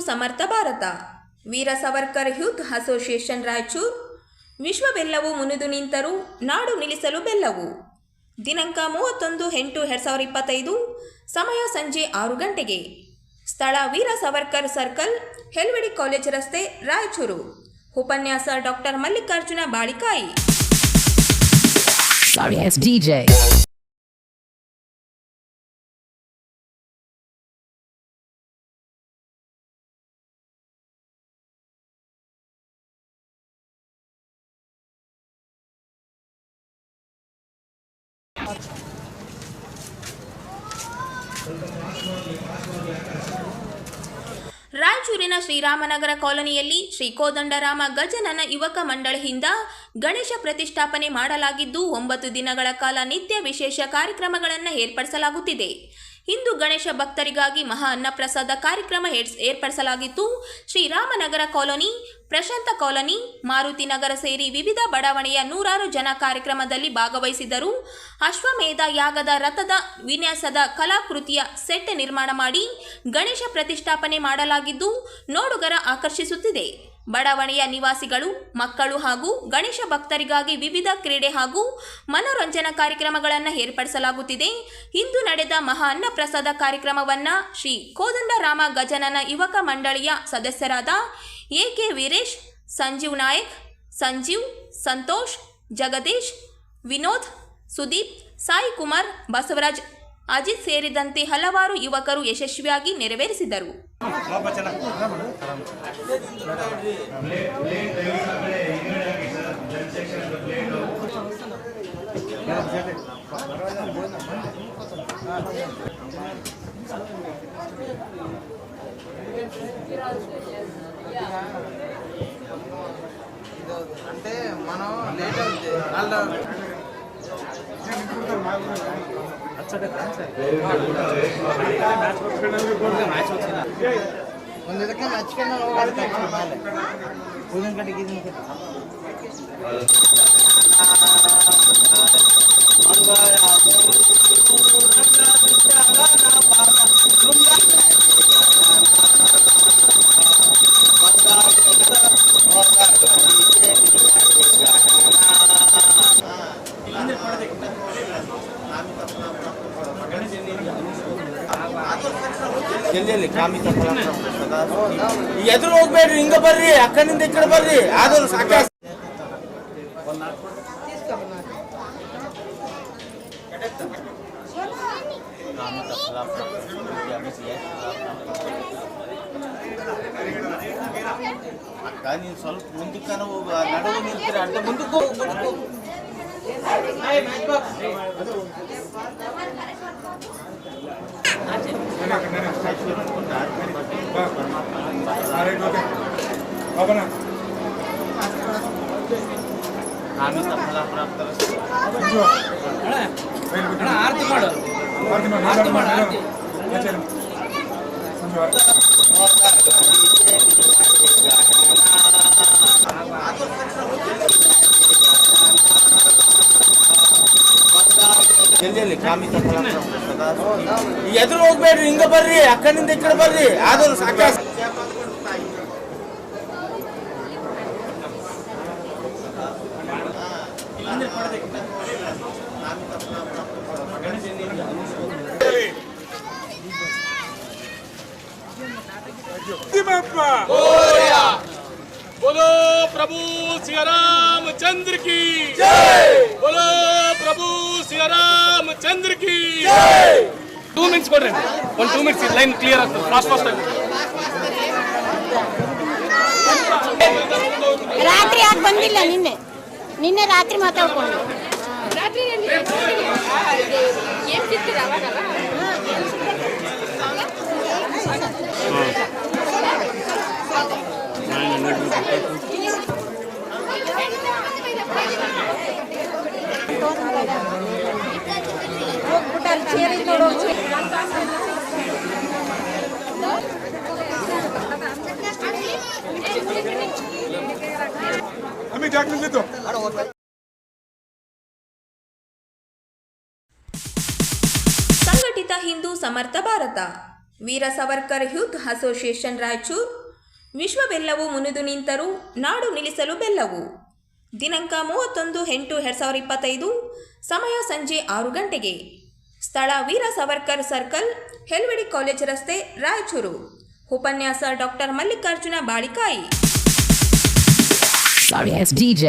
ಸಮರ್ಥ ಭಾರತ ವೀರ Savarkar youth association Raichur ವಿಶ್ವವೆಲ್ಲವೂ ಮುನಿದು ನಿಂತರೂ ನಾಡು ನಿಲ್ಲಿಸಲು ಬೆಲ್ಲವು. ದಿನಾಂಕ 31/8/2025 ಸಮಯ ಸಂಜೆ 6 ಗಂಟೆಗೆ. ಸ್ಥಳ ವೀರ ಸವರ್ಕರ್ ಸರ್ಕಲ್, ಹೆಲ್ವಡಿ ಕಾಲೇಜ್ ರಸ್ತೆ, ರಾಯಚೂರು. ಉಪನ್ಯಾಸ ಡಾಕ್ಟರ್ ಮಲ್ಲಿಕಾರ್ಜುನ ಬಾಳಿಕಾಯಿ. Sorry, it's DJ. ರಾಯಚೂರಿನ ಶ್ರೀರಾಮನಗರ ಕಾಲೋನಿಯಲ್ಲಿ ಶ್ರೀ ಕೋದಂಡರಾಮ ಗಜನನ ಯುವಕ ಮಂಡಳಿಯಿಂದ ಗಣೇಶ ಪ್ರತಿಷ್ಠಾಪನೆ ಮಾಡಲಾಗಿದ್ದು 9 ದಿನಗಳ ಕಾಲ ನಿತ್ಯ ವಿಶೇಷ ಕಾರ್ಯಕ್ರಮಗಳನ್ನು ಏರ್ಪಡಿಸಲಾಗುತ್ತಿದೆ. ಇಂದು ಗಣೇಶ ಭಕ್ತರಿಗಾಗಿ ಮಹಾ ಅನ್ನಪ್ರಸಾದ ಕಾರ್ಯಕ್ರಮ ಏರ್ಪಡಿಸಲಾಗಿತ್ತು. ಶ್ರೀರಾಮನಗರ ಕಾಲೋನಿ, ಪ್ರಶಾಂತ ಕಾಲೋನಿ, ಮಾರುತಿ ನಗರ ಸೇರಿ ವಿವಿಧ ಬಡಾವಣೆಯ ನೂರಾರು ಜನ ಕಾರ್ಯಕ್ರಮದಲ್ಲಿ ಭಾಗವಹಿಸಿದರು. ಅಶ್ವಮೇಧ ಯಾಗದ ರಥದ ವಿನ್ಯಾಸದ ಕಲಾಕೃತಿಯ ಸೆಟ್ ನಿರ್ಮಾಣ ಮಾಡಿ ಗಣೇಶ ಪ್ರತಿಷ್ಠಾಪನೆ ಮಾಡಲಾಗಿದ್ದು ನೋಡುಗರ ಆಕರ್ಷಿಸುತ್ತಿದೆ. ಬಡಾವಣೆಯ ನಿವಾಸಿಗಳು, ಮಕ್ಕಳು ಹಾಗೂ ಗಣೇಶ ಭಕ್ತರಿಗಾಗಿ ವಿವಿಧ ಕ್ರೀಡೆ ಹಾಗೂ ಮನೋರಂಜನಾ ಕಾರ್ಯಕ್ರಮಗಳನ್ನು ಏರ್ಪಡಿಸಲಾಗುತ್ತಿದೆ. ಇಂದು ನಡೆದ ಮಹಾ ಅನ್ನಪ್ರಸಾದ ಕಾರ್ಯಕ್ರಮವನ್ನು ಶ್ರೀ ಕೋದಂಡರಾಮ ಗಜನನ ಯುವಕ ಮಂಡಳಿಯ ಸದಸ್ಯರಾದ ಎ.ಕೆ. ವೀರೇಶ್, ಸಂಜೀವ್ ನಾಯಕ್, ಸಂಜೀವ್, ಸಂತೋಷ್, ಜಗದೀಶ್, ವಿನೋದ್, ಸುದೀಪ್, ಸಾಯಿ ಕುಮಾರ್, ಬಸವರಾಜ್, ಅಜಿತ್ ಸೇರಿದಂತೆ ಹಲವಾರು ಯುವಕರು ಯಶಸ್ವಿಯಾಗಿ ನೆರವೇರಿಸಿದರು. అంటే మనం లేట్ అవుతుంది ಒಂದು ಇದಕ್ಕೆ ಹಚ್ಕೊಂಡು ಹೋಗ್ತಾರೆ ಉದಿನ ಕಡೆಗೆ ಇದನ್ನ ಎದುರು ಹೋಗ್ಬೇಡ್ರಿ, ಹಿಂಗ ಬರ್ರಿ, ಅಕ್ಕನಿಂದ ಈ ಕಡೆ ಬರ್ರಿ. ಆದರೂ ಸಾಕ ಅಕ್ಕ, ನೀನು ಸ್ವಲ್ಪ ಮುಂದಕ್ಕೆ ನಡುವು ನಿಂತೀರ, ಅಡ್ಡ ಮುಂದಕ್ಕೆ ಹೋಗ್ಬೇಕು. ಆರತಿ ಮಾಡು. ಎದುರು ಹೋಗ್ಬೇಡ್ರಿ, ಹಿಂಗ ಬರ್ರಿ, ಅಕ್ಕನಿಂದ ಈ ಕಡೆ ಬರ್ರಿ. ಆದರೂ ಸಾಕ बोलो प्रभु श्री रामचंद्र की जय। बोलो प्रभु श्री रामचंद्र की जय। 2 minutes ಕೊಡ್ರಿ, 2 minutes ಲೈನ್ ಕ್ಲಿಯರ್ ಆಗ್ತದೆ. ಫಾಸ್ಟ್ ಆಗಿ ರಾತ್ರಿ ಯಾಕೆ ಬಂದಿಲ್ಲ? ನಿನ್ನೆ ರಾತ್ರಿ ಮಾತಾಡ್ಕೊಂಡು ಸಂಘಟಿತ ಹಿಂದೂ ಸಮರ್ಥ ಭಾರತ ವೀರ ಸವರ್ಕರ್ ಯೂತ್ ಅಸೋಸಿಯೇಷನ್ ರಾಯಚೂರು. ವಿಶ್ವವೆಲ್ಲವೂ ಮುನಿದು ನಿಂತರೂ ನಾಡು ನಿಲ್ಲಿಸಲು ಬೆಲ್ಲವು. ದಿನಾಂಕ 31/8/2025. ಸಮಯ ಸಂಜೆ 6 ಗಂಟೆಗೆ. ಸ್ಥಳ ವೀರ ಸವರ್ಕರ್ ಸರ್ಕಲ್, ಹೆಲ್ವಡಿ ಕಾಲೇಜ್ ರಸ್ತೆ, ರಾಯಚೂರು. ಉಪನ್ಯಾಸ ಡಾಕ್ಟರ್ ಮಲ್ಲಿಕಾರ್ಜುನ ಬಾಳಿಕಾಯಿ. Sorry, it's DJ.